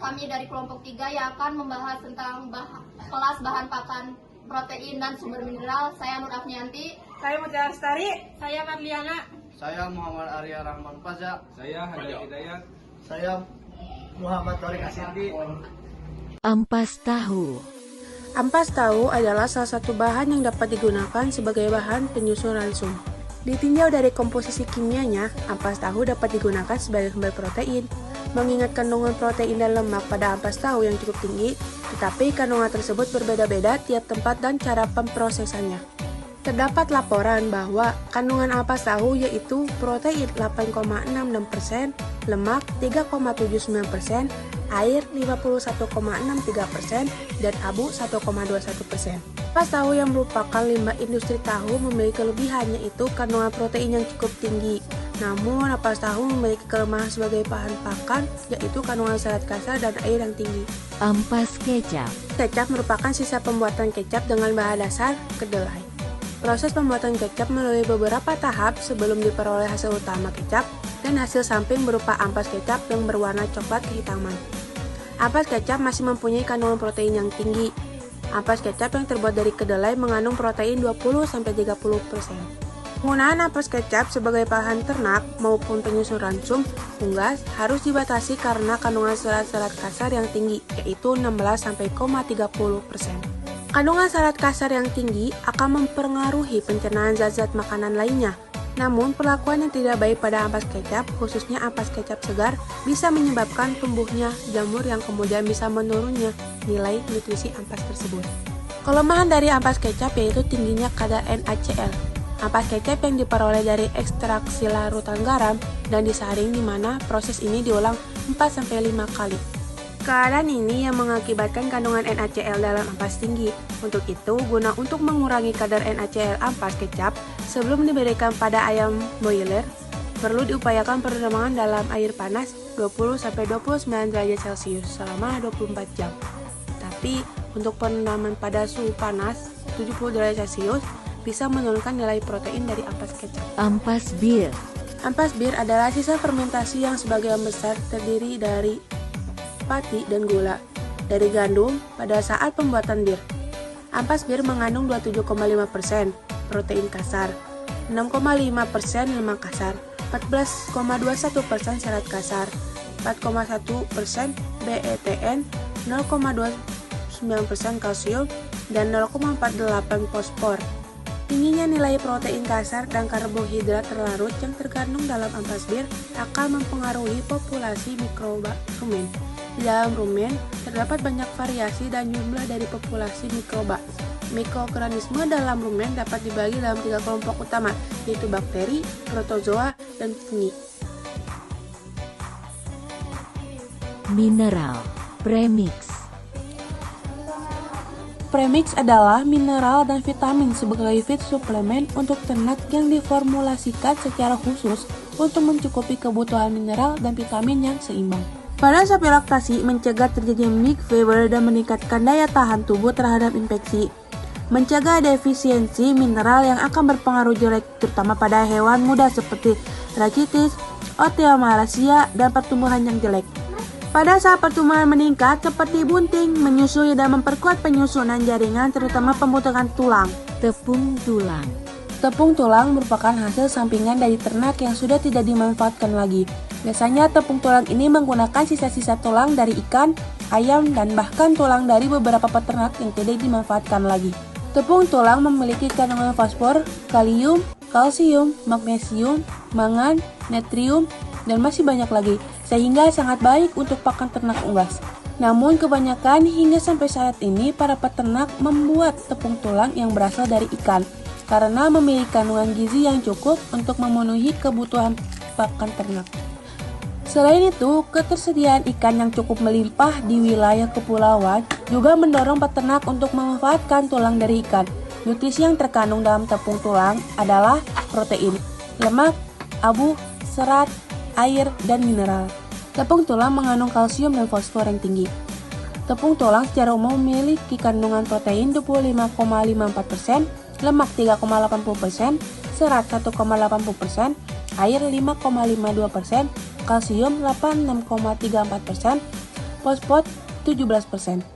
kami dari kelompok 3 yang akan membahas tentang kelas bahan pakan protein dan sumber mineral. Saya Nur Afnianti. Saya Mutiara Lestari. Saya Marliana. Saya Muhammad Arya Rahman Faza. Saya Hadar Hidayat. Saya Muhammad Torik Asirdi. Ampas tahu. Ampas tahu adalah salah satu bahan yang dapat digunakan sebagai bahan penyusun ransum. Ditinjau dari komposisi kimianya, ampas tahu dapat digunakan sebagai sumber protein. Mengingat kandungan protein dan lemak pada ampas tahu yang cukup tinggi, tetapi kandungan tersebut berbeda-beda tiap tempat dan cara pemprosesannya. Terdapat laporan bahwa kandungan ampas tahu yaitu protein 8,66%, lemak 3,79%, air 51,63%, dan abu 1,21%. Ampas tahu yang merupakan limbah industri tahu memiliki kelebihan yaitu kandungan protein yang cukup tinggi. Namun, ampas tahu memiliki kelemahan sebagai bahan pakan yaitu kandungan serat kasar dan air yang tinggi. Ampas kecap. Kecap merupakan sisa pembuatan kecap dengan bahan dasar kedelai. Proses pembuatan kecap melalui beberapa tahap sebelum diperoleh hasil utama kecap dan hasil samping berupa ampas kecap yang berwarna coklat kehitaman. Ampas kecap masih mempunyai kandungan protein yang tinggi. Ampas kecap yang terbuat dari kedelai mengandung protein 20-30%. Penggunaan ampas kecap sebagai bahan ternak maupun penyusun ransum unggas harus dibatasi karena kandungan serat-serat kasar yang tinggi, yaitu 16-30%. Kandungan serat kasar yang tinggi akan mempengaruhi pencernaan zat-zat makanan lainnya. Namun, perlakuan yang tidak baik pada ampas kecap, khususnya ampas kecap segar, bisa menyebabkan tumbuhnya jamur yang kemudian bisa menurunnya nilai nutrisi ampas tersebut. Kelemahan dari ampas kecap yaitu tingginya kadar NaCl. Ampas kecap yang diperoleh dari ekstraksi larutan garam dan disaring di mana proses ini diulang 4-5 kali. Keadaan ini yang mengakibatkan kandungan NaCl dalam ampas tinggi. Untuk itu, untuk mengurangi kadar NaCl ampas kecap, sebelum diberikan pada ayam boiler, perlu diupayakan perendaman dalam air panas 20-29 derajat Celcius selama 24 jam. Tapi, untuk perendaman pada suhu panas 70 derajat Celcius bisa menurunkan nilai protein dari ampas kecap. Ampas bir. Ampas bir adalah sisa fermentasi yang sebagian besar terdiri dari pati dan gula dari gandum pada saat pembuatan bir. Ampas bir mengandung 27,5% protein kasar, 6,5% lemak kasar, 14,21% serat kasar, 4,1% BETN, 0,29% kalsium, dan 0,48% fosfor. Tingginya nilai protein kasar dan karbohidrat terlarut yang terkandung dalam ampas bir akan mempengaruhi populasi mikroba rumen. Di dalam rumen, terdapat banyak variasi dan jumlah dari populasi mikroba. Mikroorganisme dalam rumen dapat dibagi dalam 3 kelompok utama, yaitu bakteri, protozoa, dan fungi. Mineral. Premix. Premix adalah mineral dan vitamin sebagai feed suplemen untuk ternak yang diformulasikan secara khusus untuk mencukupi kebutuhan mineral dan vitamin yang seimbang. Pada sapi laktasi, mencegah terjadinya milk fever dan meningkatkan daya tahan tubuh terhadap infeksi. Mencegah defisiensi mineral yang akan berpengaruh jelek terutama pada hewan muda seperti rachitis, osteomalacia, dan pertumbuhan yang jelek. Pada saat pertumbuhan meningkat seperti bunting, menyusui dan memperkuat penyusunan jaringan terutama pembentukan tulang. Tepung tulang. Tepung tulang merupakan hasil sampingan dari ternak yang sudah tidak dimanfaatkan lagi. Biasanya tepung tulang ini menggunakan sisa-sisa tulang dari ikan, ayam, dan bahkan tulang dari beberapa peternak yang tidak dimanfaatkan lagi. Tepung tulang memiliki kandungan fosfor, kalium, kalsium, magnesium, mangan, natrium, dan masih banyak lagi, sehingga sangat baik untuk pakan ternak unggas. Namun kebanyakan hingga sampai saat ini para peternak membuat tepung tulang yang berasal dari ikan karena memiliki kandungan gizi yang cukup untuk memenuhi kebutuhan pakan ternak. Selain itu, ketersediaan ikan yang cukup melimpah di wilayah kepulauan juga mendorong peternak untuk memanfaatkan tulang dari ikan. Nutrisi yang terkandung dalam tepung tulang adalah protein, lemak, abu, serat, air, dan mineral. Tepung tulang mengandung kalsium dan fosfor yang tinggi. Tepung tulang secara umum memiliki kandungan protein 25,54%, lemak 3,80%, serat 1,80%, air 5,52%, kalsium 86,34%, fosfat 17%.